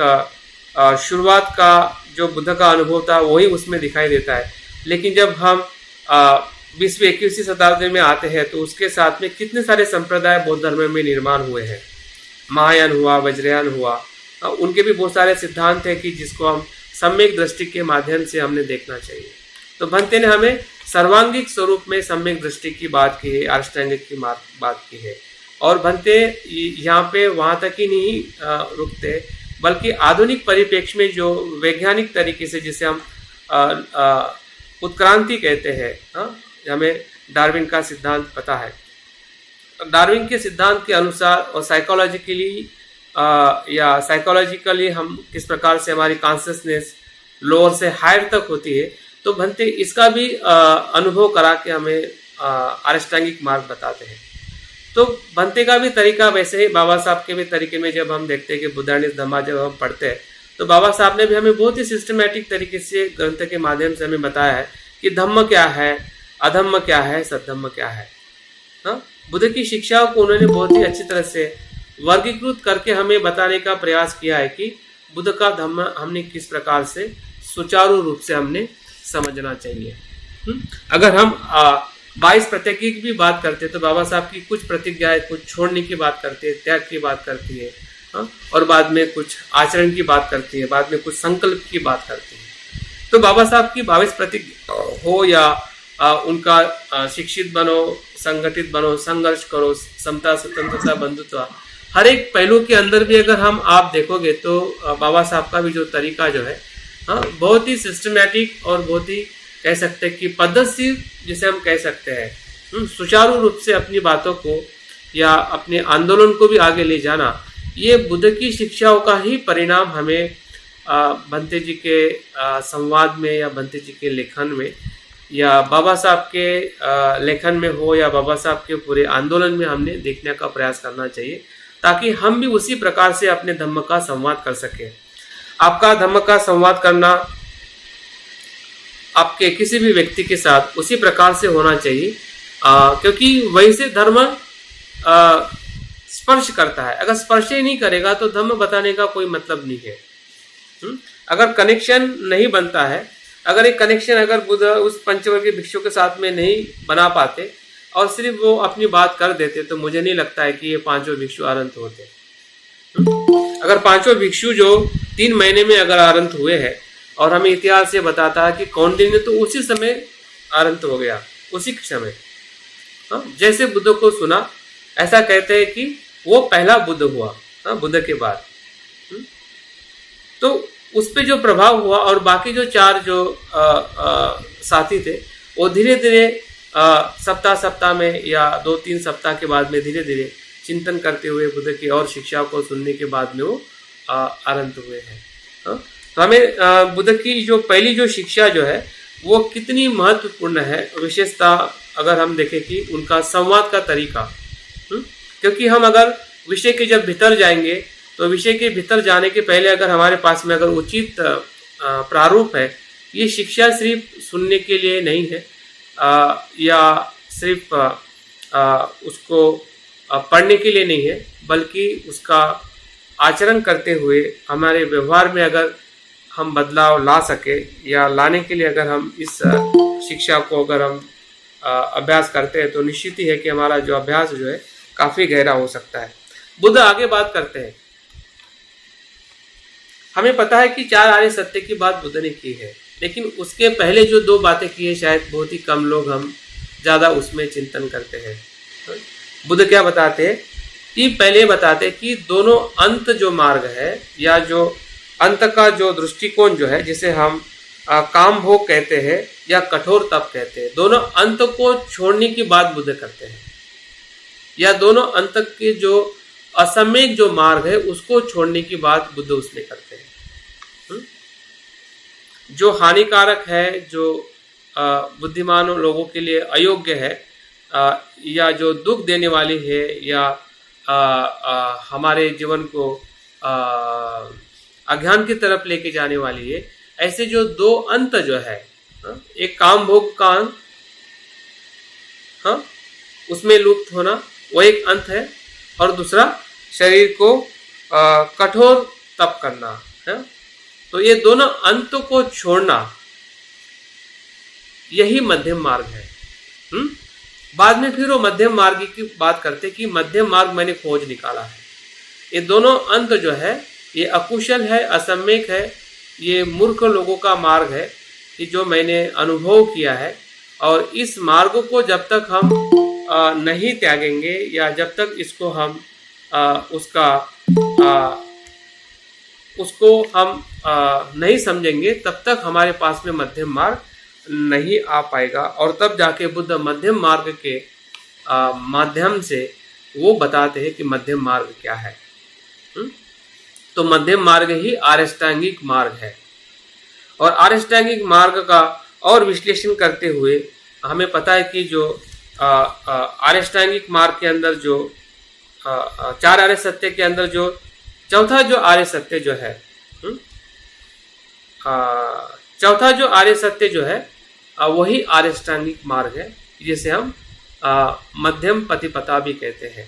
S1: शुरुआत का जो बुद्ध का अनुभव था वही उसमें दिखाई देता है, लेकिन जब हम 20वीं 21वीं शताब्दी में आते हैं तो उसके साथ में कितने सारे संप्रदाय बौद्ध धर्म में निर्माण हुए हैं। महायान हुआ, वज्रयान हुआ, उनके भी बहुत सारे सिद्धांत हैं कि जिसको हम सम्यक दृष्टि के माध्यम से हमने देखना चाहिए। तो भंते ने हमें सर्वांगिक स्वरूप में सम्यक दृष्टि की बात की है, अष्टांगिक की बात की है। और भंते यहाँ पे वहाँ तक ही नहीं रुकते, बल्कि आधुनिक परिप्रेक्ष्य में जो वैज्ञानिक तरीके से जिसे हम उत्क्रांति कहते हैं, हमें डार्विन का सिद्धांत पता है। डार्विन के सिद्धांत के अनुसार और साइकोलॉजिकली हम किस प्रकार से हमारी कॉन्शियसनेस लोअर से हायर तक होती है, तो भंते इसका भी अनुभव करा के हमें अष्टांगिक मार्ग बताते हैं। तो भंते का भी तरीका वैसे ही बाबा साहब के भी तरीके में जब हम देखते हैं कि बुद्धानिस धम्मा जब हम पढ़ते हैं तो बाबा साहब ने भी हमें बहुत ही सिस्टमैटिक तरीके से ग्रंथ के माध्यम से हमें बताया है कि धम्म क्या है, अधम्म क्या है, सद्धम्म क्या है। बुद्ध की शिक्षाओं को उन्होंने बहुत ही अच्छी तरह से वर्गीकृत करके हमें बताने का प्रयास किया है कि बुद्ध का धम्म हमने किस प्रकार से सुचारू रूप से हमने समझना चाहिए। अगर हम 22 प्रतिज्ञा की भी बात करते हैं तो बाबा साहब की कुछ प्रतिज्ञाएं कुछ छोड़ने की बात करती है, त्याग की बात करती है, और बाद में कुछ आचरण की बात करती है, बाद में कुछ संकल्प की बात करती है। तो बाबा साहब की 22 प्रतिज्ञा हो या उनका शिक्षित बनो, संगठित बनो, संघर्ष करो, समता, स्वतंत्रता, बंधुत्व, हर एक पहलू के अंदर भी अगर हम आप देखोगे तो बाबा साहब का भी जो तरीका जो है बहुत ही सिस्टमैटिक और बहुत ही कह सकते हैं कि पद्धति जिसे हम कह सकते हैं सुचारू रूप से अपनी बातों को या अपने आंदोलन को भी आगे ले जाना, ये बुद्ध की शिक्षाओं का ही परिणाम हमें भंते जी के संवाद में या भंते जी के लेखन में या बाबा साहब के लेखन में हो या बाबा साहब के पूरे आंदोलन में हमने देखने का प्रयास करना चाहिए, ताकि हम भी उसी प्रकार से अपने धम्म का संवाद कर सकें। आपका धम्म का संवाद करना आपके किसी भी व्यक्ति के साथ उसी प्रकार से होना चाहिए, क्योंकि वही से धर्म स्पर्श करता है। अगर स्पर्श ही नहीं करेगा तो धम्म बताने का कोई मतलब नहीं है। अगर कनेक्शन नहीं बनता है, अगर एक कनेक्शन अगर बुद्ध उस पंचवर्गीय भिक्षु के साथ में नहीं बना पाते और सिर्फ वो अपनी बात कर देते, तो मुझे नहीं लगता है कि ये 5 भिक्षु आरंत होते। अगर 5 भिक्षु जो 3 महीने में अगर आरंत हुए हैं और हमें इतिहास से बताता है कि कौंडिन्य तो उसी समय आरंत हो गया, उसी समय जैसे बुद्ध को सुना, ऐसा कहते हैं कि वो पहला बुद्ध हुआ बुद्ध के बाद। तो उस पे जो प्रभाव हुआ और बाकी जो 4 जो साथी थे वो धीरे धीरे सप्ताह में या 2-3 सप्ताह के बाद में धीरे धीरे चिंतन करते हुए बुद्ध की और शिक्षा को सुनने के बाद में वो आरंत हुए हैं। तो हमें बुद्ध की जो पहली जो शिक्षा जो है वो कितनी महत्वपूर्ण है, विशेषता अगर हम देखें कि उनका संवाद का तरीका, क्योंकि हम अगर विषय के जब भीतर जाएंगे तो विषय के भीतर जाने के पहले अगर हमारे पास में अगर उचित प्रारूप है, ये शिक्षा सिर्फ सुनने के लिए नहीं है या सिर्फ उसको पढ़ने के लिए नहीं है, बल्कि उसका आचरण करते हुए हमारे व्यवहार में अगर हम बदलाव ला सके या लाने के लिए अगर हम इस शिक्षा को अगर हम अभ्यास करते हैं तो निश्चित ही है कि हमारा जो अभ्यास जो है काफ़ी गहरा हो सकता है। बुद्ध आगे बात करते हैं। हमें पता है कि 4 आर्य सत्य की बात बुद्ध ने की है, लेकिन उसके पहले जो 2 बातें की है शायद बहुत ही कम लोग हम ज़्यादा उसमें चिंतन करते हैं। बुद्ध क्या बताते हैं कि पहले बताते हैं कि दोनों अंत जो मार्ग है या जो अंत का जो दृष्टिकोण जो है, जिसे हम काम भोग कहते हैं या कठोर तप कहते हैं, दोनों अंत को छोड़ने की बात बुद्ध करते हैं, या दोनों अंत के जो असम्यक जो मार्ग है उसको छोड़ने की बात बुद्ध उसमें करते हैं। जो हानिकारक है, जो बुद्धिमानों लोगों के लिए अयोग्य है, या जो दुख देने वाली है, या हमारे जीवन को अज्ञान की तरफ लेके जाने वाली है, ऐसे जो 2 अंत जो है, एक काम भोग का अंत, उसमें लुप्त होना, वो एक अंत है, और दूसरा शरीर को कठोर तप करना है। तो ये दोनों अंत को छोड़ना, यही मध्यम मार्ग है। बाद में फिर वो मध्यम मार्ग की बात करते कि मध्यम मार्ग मैंने खोज निकाला है। ये दोनों अंत जो है ये अकुशल है, असम्यक है, ये मूर्ख लोगों का मार्ग है, कि जो मैंने अनुभव किया है। और इस मार्ग को जब तक हम नहीं त्यागेंगे या जब तक इसको हम उसको हम नहीं समझेंगे, तब तक हमारे पास में मध्यम मार्ग नहीं आ पाएगा। और तब जाके बुद्ध मध्यम मार्ग के माध्यम से वो बताते हैं कि मध्यम मार्ग क्या है। तो मध्यम मार्ग ही आर्यष्टांगिक मार्ग है। और आर्यष्टांगिक मार्ग का और विश्लेषण करते हुए हमें पता है कि जो आर्यष्टांगिक मार्ग के अंदर जो 4 आर्य सत्य के अंदर जो चौथा जो आर्य सत्य जो है, चौथा जो आर्य सत्य जो है वही आर्यष्टांगिक मार्ग है, जिसे हम मध्यम पतिपता भी कहते हैं।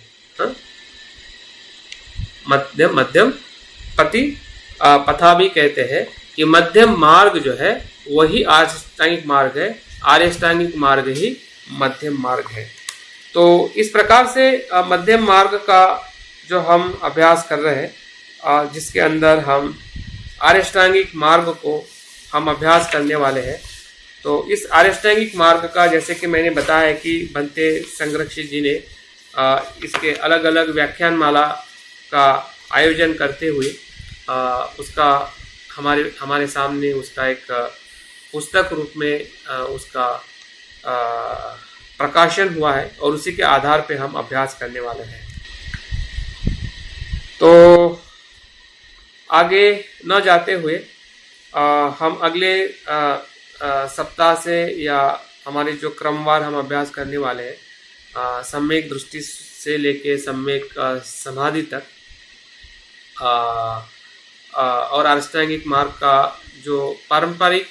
S1: मध्यम पति पथा भी कहते हैं कि मध्यम मार्ग जो है वही आर्यष्टांगिक मार्ग है, आर्यष्टांगिक मार्ग ही मध्यम मार्ग है। तो इस प्रकार से मध्यम मार्ग का जो हम अभ्यास कर रहे हैं, जिसके अंदर हम आर्यष्टांगिक मार्ग को हम अभ्यास करने वाले हैं। तो इस आर्यष्टांगिक मार्ग का, जैसे कि मैंने बताया कि बनते संरक्षित जी ने इसके अलग अलग व्याख्यान माला का आयोजन करते हुए उसका हमारे सामने उसका एक पुस्तक रूप में उसका प्रकाशन हुआ है, और उसी के आधार पे हम अभ्यास करने वाले हैं। तो आगे न जाते हुए हम अगले सप्ताह से या हमारे जो क्रमवार हम अभ्यास करने वाले हैं, सम्यक दृष्टि से लेके सम्यक समाधि तक, और आर्यष्टांगिक मार्ग का जो पारंपरिक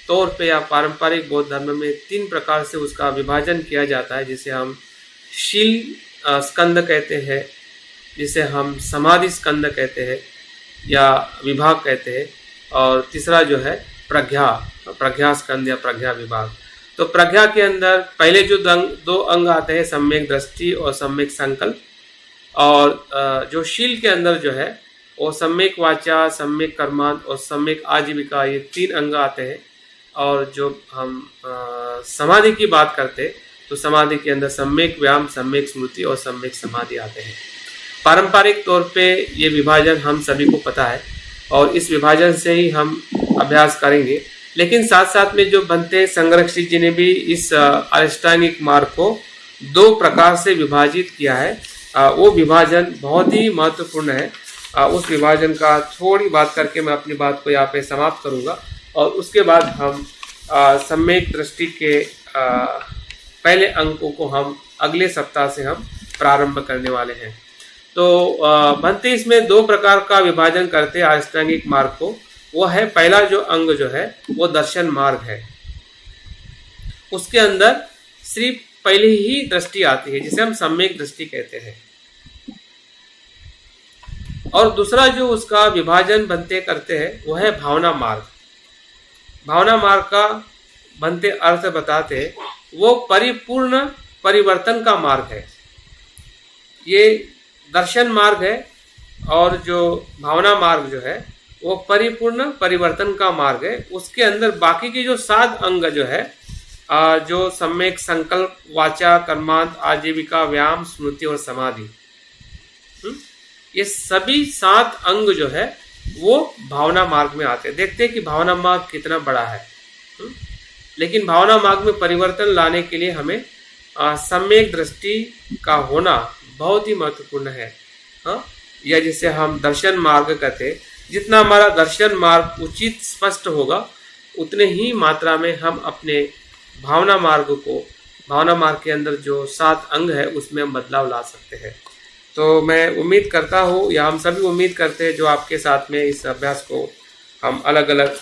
S1: तौर पे या पारंपरिक बौद्ध धर्म में 3 प्रकार से उसका विभाजन किया जाता है, जिसे हम शील स्कंद कहते हैं, जिसे हम समाधि स्कंद कहते हैं या विभाग कहते हैं, और तीसरा जो है प्रज्ञा स्कंद या प्रज्ञा विभाग। तो प्रज्ञा के अंदर पहले जो 2 अंग आते हैं, सम्यक दृष्टि और सम्यक संकल्प, और जो शील के अंदर जो है वो सम्यक वाचा, सम्यक कर्मांत और सम्यक आजीविका, ये 3 अंग आते हैं। और जो हम समाधि की बात करते हैं तो समाधि के अंदर सम्यक व्यायाम, सम्यक स्मृति और सम्यक समाधि आते हैं। पारंपरिक तौर पे ये विभाजन हम सभी को पता है, और इस विभाजन से ही हम अभ्यास करेंगे। लेकिन साथ साथ में जो बनते संरक्षित जी ने भी इस आर्यष्टांगिक मार्ग को 2 प्रकार से विभाजित किया है। वो विभाजन बहुत ही महत्वपूर्ण है। उस विभाजन का थोड़ी बात करके मैं अपनी बात को यहाँ पे समाप्त करूँगा, और उसके बाद हम सम्यक दृष्टि के पहले अंकों को हम अगले सप्ताह से हम प्रारंभ करने वाले हैं। तो बनते इसमें 2 प्रकार का विभाजन करते हैं आर्यष्टांगिक मार्ग को। वो है पहला जो अंग जो है वो दर्शन मार्ग है। उसके अंदर सिर्फ पहली ही दृष्टि आती है, जिसे हम सम्यक दृष्टि कहते हैं। और दूसरा जो उसका विभाजन बनते करते हैं वो है भावना मार्ग। भावना मार्ग का बनते अर्थ बताते वो परिपूर्ण परिवर्तन का मार्ग है। ये दर्शन मार्ग है और जो भावना मार्ग जो है वो परिपूर्ण परिवर्तन का मार्ग है। उसके अंदर बाकी की जो 7 अंग जो है जो सम्यक संकल्प, वाचा, कर्मांत, आजीविका, व्यायाम, स्मृति और समाधि, ये सभी 7 अंग जो है वो भावना मार्ग में आते हैं। देखते हैं कि भावना मार्ग कितना बड़ा है। लेकिन भावना मार्ग में परिवर्तन लाने के लिए हमें सम्यक दृष्टि का होना बहुत ही महत्वपूर्ण है। या जिसे हम दर्शन मार्ग कहते हैं, जितना हमारा दर्शन मार्ग उचित स्पष्ट होगा उतने ही मात्रा में हम अपने भावना मार्ग के अंदर जो 7 अंग है उसमें हम बदलाव ला सकते हैं। तो मैं उम्मीद करता हूँ, या हम सभी उम्मीद करते हैं, जो आपके साथ में इस अभ्यास को हम अलग अलग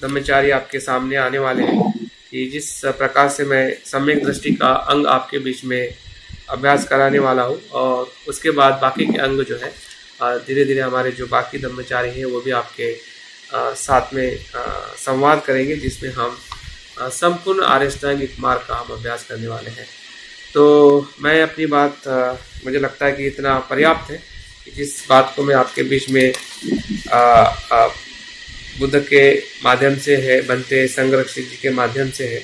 S1: ब्रह्मचारी आपके सामने आने वाले हैं, कि जिस प्रकार से मैं सम्यक दृष्टि का अंग आपके बीच में अभ्यास कराने वाला हूँ, और उसके बाद बाकी के अंग जो है धीरे धीरे हमारे जो बाकी ब्रह्मचारी हैं वो भी आपके साथ में संवाद करेंगे, जिसमें हम संपूर्ण आर्यष्टांगिक मार्ग का हम अभ्यास करने वाले हैं। तो मैं अपनी बात मुझे लगता है कि इतना पर्याप्त है, कि जिस बात को मैं आपके बीच में बुद्ध के माध्यम से है, बनते संरक्षक जी के माध्यम से है,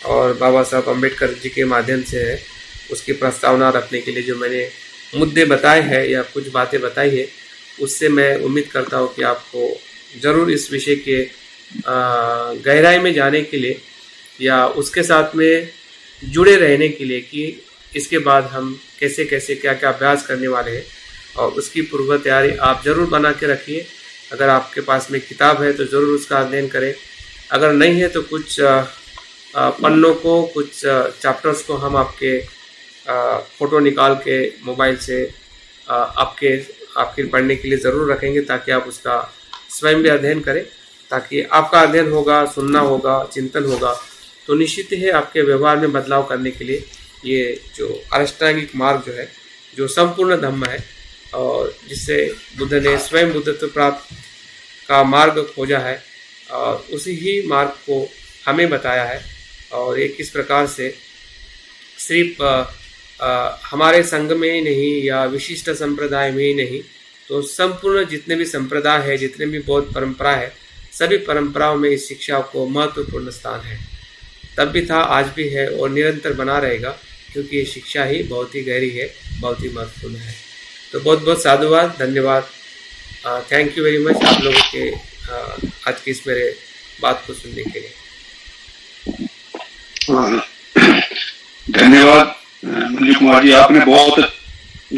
S1: और बाबा साहब अम्बेडकर जी के माध्यम से है, उसकी प्रस्तावना रखने के लिए जो मैंने मुद्दे बताए हैं या कुछ बातें बताई है, उससे मैं उम्मीद करता हूँ कि आपको ज़रूर इस विषय के गहराई में जाने के लिए या उसके साथ में जुड़े रहने के लिए, कि इसके बाद हम कैसे कैसे क्या क्या अभ्यास करने वाले हैं, और उसकी पूर्व तैयारी आप ज़रूर बना के रखिए। अगर आपके पास में किताब है तो ज़रूर उसका अध्ययन करें, अगर नहीं है तो कुछ पन्नों को, कुछ चैप्टर्स को हम आपके फ़ोटो निकाल के मोबाइल से आपके पढ़ने के लिए ज़रूर रखेंगे, ताकि आप उसका स्वयं भी अध्ययन करें। ताकि आपका अध्ययन होगा, सुनना होगा, चिंतन होगा, तो निश्चित है आपके व्यवहार में बदलाव करने के लिए ये जो अष्टांगिक मार्ग जो है, जो संपूर्ण धम्म है, और जिससे बुद्ध ने स्वयं बुद्धत्व प्राप्त का मार्ग खोजा है, और उसी ही मार्ग को हमें बताया है। और ये किस प्रकार से सिर्फ हमारे संघ में ही नहीं या विशिष्ट संप्रदाय में ही नहीं, तो संपूर्ण जितने भी संप्रदाय है, जितने भी बौद्ध परंपरा है, सभी परंपराओं में इस शिक्षा को महत्वपूर्ण स्थान है। तब भी था, आज भी है, और निरंतर बना रहेगा, क्योंकि ये शिक्षा ही बहुत ही गहरी है, बहुत ही महत्वपूर्ण है। तो बहुत बहुत साधुवाद, धन्यवाद, थैंक यू वेरी मच आप लोगों के आज की इस मेरे बात को सुनने के लिए।
S4: धन्यवाद मुरली कुमार जी, आपने बहुत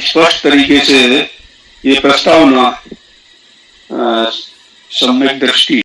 S4: स्पष्ट तरीके से ये प्रस्तावना सम्यक दृष्टि